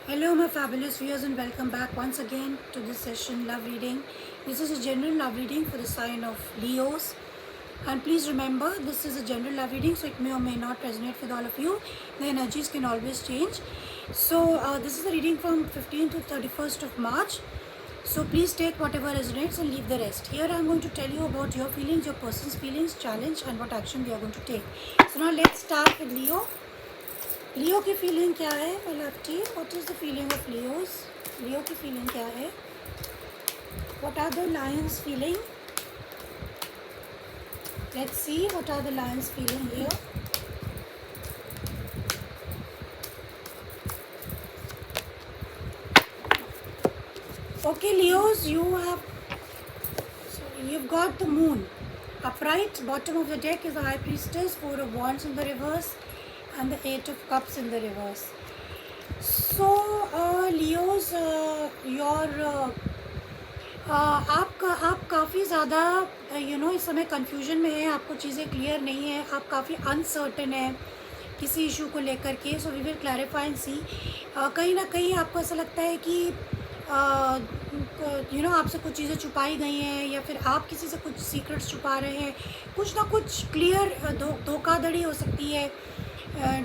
Hello, my fabulous viewers, and welcome back once again to this session, love reading. This is a general love reading for the sign of Leos. And please remember, this is a general love reading, so it may or may not resonate with all of you. The energies can always change. So, this is a reading from 15th to 31st of March. So, please take whatever resonates and leave the rest. Here, I am going to tell you about your feelings, your person's feelings, challenge, and what action we are going to take. So, now let's start with Leo. लियो की feeling क्या है my लवटी? What is the feeling of Leos? Leo की feeling क्या है? What are the lions feeling? Let's see what are the lions feeling here. Okay, Leos, you've got the moon upright. Bottom of the deck is the High Priestess, Four of Wands in the reverse, and the Eight of Cups in the reverse. So, Leos, आप काफ़ी ज़्यादा इस समय confusion में है. आपको चीज़ें clear नहीं है. आप काफ़ी अनसर्टन है किसी इशू को लेकर के. So we will clarify and see. कहीं ना कहीं आपको ऐसा लगता है कि आपसे कुछ चीज़ें छुपाई गई हैं, या फिर आप किसी से कुछ सीक्रेट्स छुपा रहे हैं. कुछ ना कुछ क्लियर धोखाधड़ी हो सकती है.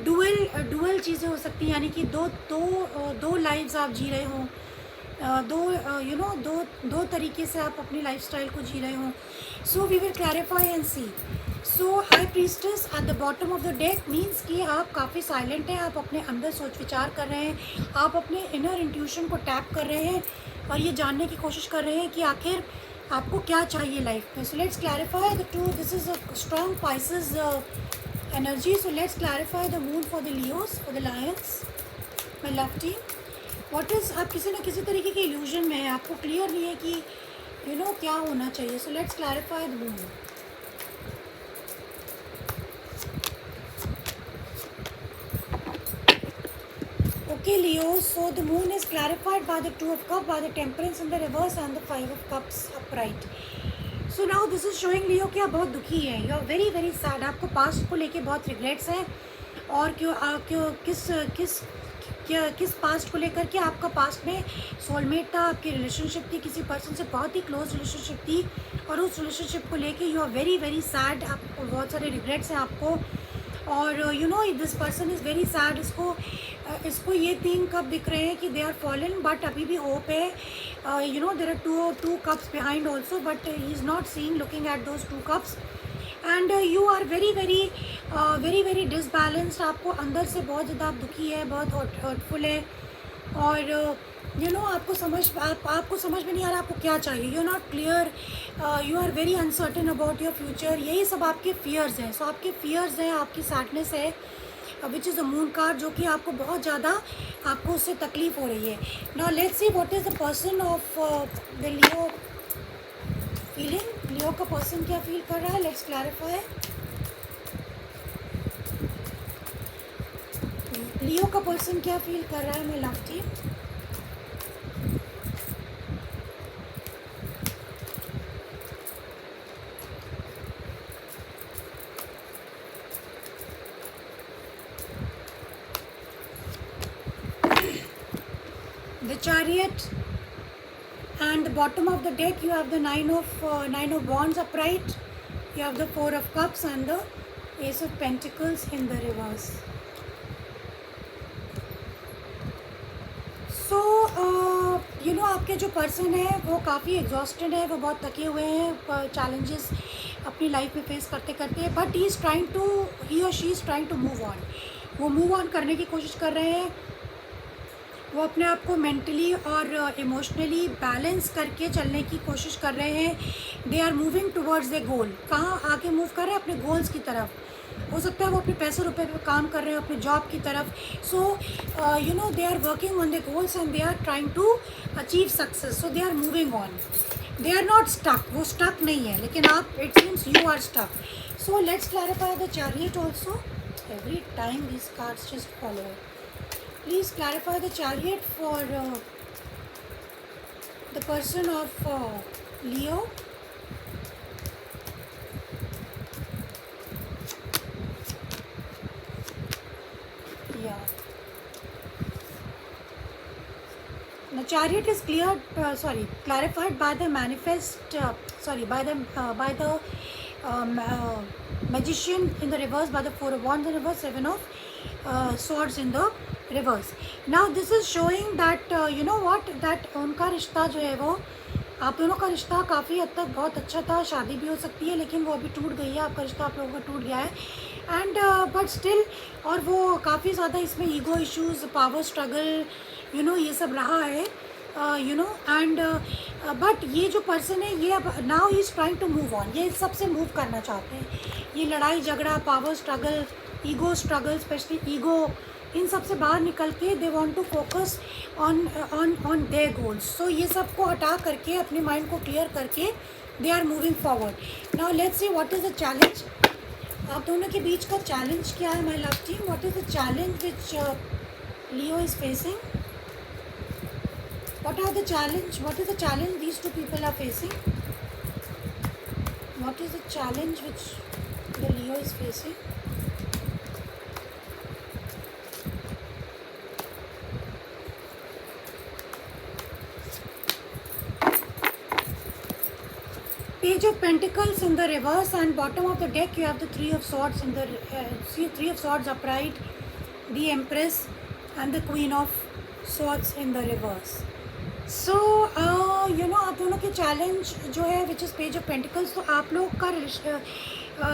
डुअल चीज़ें हो सकती हैं, यानी कि दो लाइफ्स आप जी रहे हों. दो तरीके से आप अपनी लाइफस्टाइल को जी रहे हों. So we will clarify and see. So high priestess at the bottom of the deck means कि आप काफ़ी साइलेंट हैं. आप अपने अंदर सोच विचार कर रहे हैं. आप अपने इनर इंट्यूशन को टैप कर रहे हैं और ये जानने की कोशिश कर रहे हैं कि आखिर आपको क्या चाहिए लाइफ में. सो let's clarify the two. This is a strong Pisces energy. So let's clarify the moon for the Leos, for the Lions, my love team. What is, आप किसी न किसी तरीके के इल्यूजन में है. आपको क्लियर नहीं है कि क्या होना चाहिए. So let's clarify the moon. Okay, Leos. So the moon is clarified by the Two of Cups, by the Temperance in the reverse, and the Five of Cups upright. So now this is showing Leo कि आप बहुत दुखी हैं. You are very very sad. आपको past को लेके बहुत regrets हैं. और किस पास्ट को लेकर के आपका पास्ट में सोलमेट था, आपकी रिलेशनशिप थी, किसी पर्सन से बहुत ही क्लोज रिलेशनशिप थी, और उस रिलेशनशिप को लेके you are very very sad. आपको बहुत सारे रिग्रेट्स हैं आपको. और this person is very sad. इसको ये 3 कप दिख रहे हैं कि दे आर फॉलन, बट अभी भी होप है. There are two cups behind also, but he is not seeing, looking at those 2 cups. And you are very very disbalanced. आपको अंदर से बहुत ज़्यादा आप दुखी है, बहुत हर्टफुल है. और आपको समझ में नहीं आ रहा आपको क्या चाहिए. You are not clear. You are very uncertain about your future. यही सब आपके फियर्स हैं. सो आपके फियर्स हैं, आपकी सैडनेस है, which is the moon card, जो कि आपको बहुत ज़्यादा आपको उससे तकलीफ़ हो रही है. Now let's see what is the person of the Leo feeling. Leo का पर्सन क्या फील कर रहा है. Let's clarify. लियो का पर्सन क्या फील कर रहा है my love team. The Chariot, and the bottom of the deck you have the nine of Wands upright. You have the Four of Cups and the Ace of Pentacles in the reverse. So आपके जो person है वो काफ़ी exhausted है. वो बहुत थके हुए हैं चैलेंजेस अपनी लाइफ में फेस करते करते. बट ही और she is trying to move on. वो मूव ऑन करने की कोशिश कर रहे हैं. वो अपने आप को मेंटली और इमोशनली बैलेंस करके चलने की कोशिश कर रहे हैं. They are moving towards the goal. कहाँ आगे मूव कर रहे हैं? अपने गोल्स की तरफ. हो सकता है वो अपने पैसे रुपए पे काम कर रहे हो, अपने जॉब की तरफ. So they are working on the goals and they are trying to achieve success. So they are moving on. They are not stuck. वो स्टक नहीं है, लेकिन आप, it means you are stuck. So let's clarify the chariot also. Every time these cards just follow. Please clarify the Chariot for the person of Leo. Yeah. The chariot is clarified by the magician in the reverse, by the four of wands in reverse, seven of swords in the reverse. Now this is showing that you know what, that उनका रिश्ता जो है वो, आप दोनों का रिश्ता काफ़ी हद तक बहुत अच्छा था, शादी भी हो सकती है, लेकिन वो अभी टूट गई है, आपका रिश्ता आप लोगों का टूट गया है. एंड बट स्टिल, और वो काफ़ी ज़्यादा इसमें ईगो इश्यूज़, पावर स्ट्रगल, ये सब रहा है, एंड बट ये जो पर्सन है, ये अब now he is trying to move on, ये सबसे मूव करना चाहते हैं. ये लड़ाई झगड़ा, power struggle, ego struggle, specially ego, इन सब से बाहर निकल के they want to focus on their goals. So ये सब को हटा करके, अपने माइंड को क्लियर करके, they are moving forward. Now let's see what is the challenge. आप दोनों के बीच का चैलेंज क्या है my love team? What is the challenge which Leo is facing? What is the challenge these two people are facing? What is the challenge which the Leo is facing? Page of Pentacles in the reverse, and bottom of the deck you have the Three of Swords in the Three of Swords upright, the Empress, and the Queen of Swords in the reverse. सो आप दोनों के challenge जो है which is page of pentacles, तो आप लोग का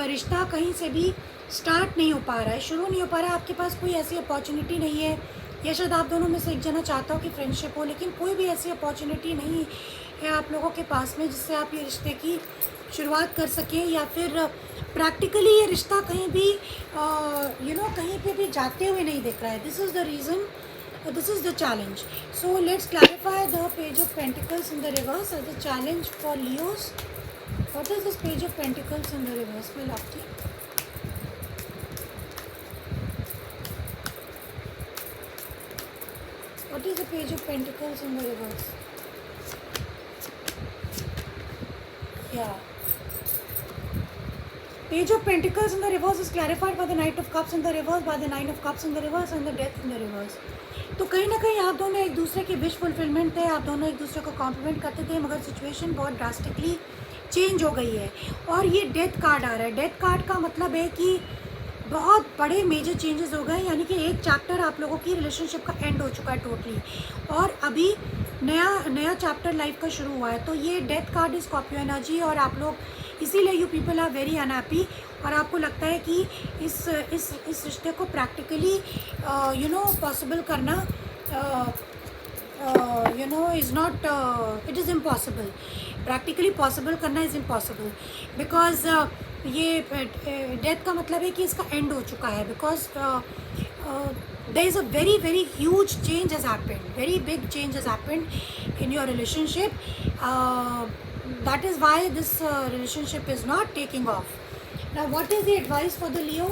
रिश्ता कहीं से भी स्टार्ट नहीं हो पा रहा है, शुरू नहीं हो पा रहा है. आपके पास कोई ऐसी अपॉर्चुनिटी नहीं है, या शायद आप दोनों में से एक जना चाहता हो कि फ्रेंडशिप हो, लेकिन कोई भी ऐसी अपॉर्चुनिटी नहीं है आप लोगों के पास में जिससे आप ये रिश्ते की शुरुआत कर सकें, या फिर प्रैक्टिकली ये रिश्ता कहीं भी कहीं पे भी जाते हुए नहीं दिख रहा है. This is the reason. This is the challenge. So let's clarify the Page of Pentacles in the reverse as a challenge for Leos. What is this Page of Pentacles in the reverse, my love team? What is the Page of Pentacles in the reverse? Yeah. Page of Pentacles in the reverse is clarified by the Knight of Cups in the reverse, by the Nine of Cups in the reverse, and the Death in the reverse. तो कहीं ना कहीं आप दोनों एक दूसरे के wish fulfilment थे, आप दोनों एक दूसरे को कॉम्प्लीमेंट करते थे, मगर सिचुएशन बहुत ड्रास्टिकली चेंज हो गई है. और ये डेथ कार्ड आ रहा है. डेथ कार्ड का मतलब है कि बहुत बड़े मेजर चेंजेस हो गए, यानी कि एक चैप्टर आप लोगों की रिलेशनशिप का एंड हो चुका है टोटली, और अभी नया चैप्टर लाइफ का शुरू हुआ है. तो ये death card is Scorpio energy, और आप लोग इसीलिए you people are very unhappy, और आपको लगता है कि इस रिश्ते को प्रैक्टिकली पॉसिबल करना is not, it is impossible. Practically possible करना इज़ इम्पॉसिबल, बिकॉज ये डेथ का मतलब है कि इसका एंड हो चुका है, because there is a very huge change has happened, very big change has happened in your relationship. That is why this relationship is not taking off. Now what is the advice for the Leo?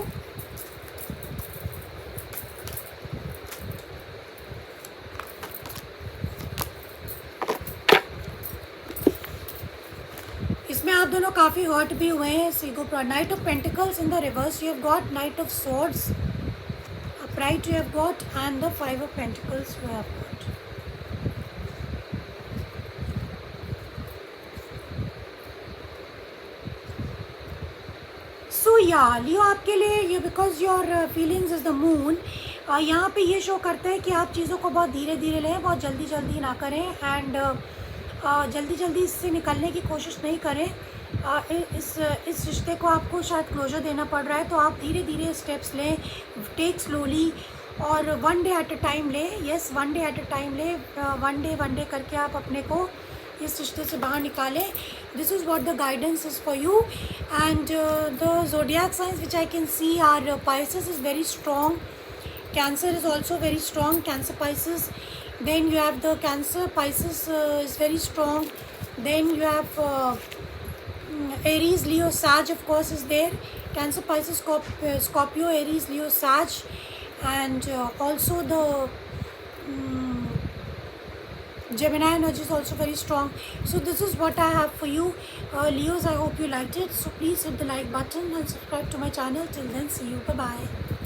इसमें आप दोनों काफ़ी hurt भी हुए हैं. सीगो knight of pentacles in the reverse, you have got knight of swords upright, you have got, and the Five of Pentacles you have got. So yeah, Leo आपके लिए ये because your feelings is the moon, यहाँ पे ये show करता है कि आप चीज़ों को बहुत धीरे धीरे लें, बहुत जल्दी जल्दी ना करें, एंड जल्दी जल्दी इससे निकलने की कोशिश नहीं करें. इस रिश्ते को आपको शायद क्लोजर देना पड़ रहा है, तो आप धीरे धीरे स्टेप्स लें, टेक स्लोली, और one day at a time लें. Yes, one day at a time लें, वन डे करके आप अपने को इस रिश्ते से बाहर निकालें. This is what the guidance is for you. And the zodiac signs which I can see are Pisces is very strong, Cancer is also very strong, Cancer Pisces. Then you have the Cancer Pisces is very strong. Then you have Aries, Leo, Sag of course is there. Cancer, Pisces, Scorpio, Aries, Leo, Sag, and also the Gemini energy is also very strong. So this is what I have for you, Leos. I hope you liked it. So please hit the like button and subscribe to my channel. Till then, see you. Bye bye.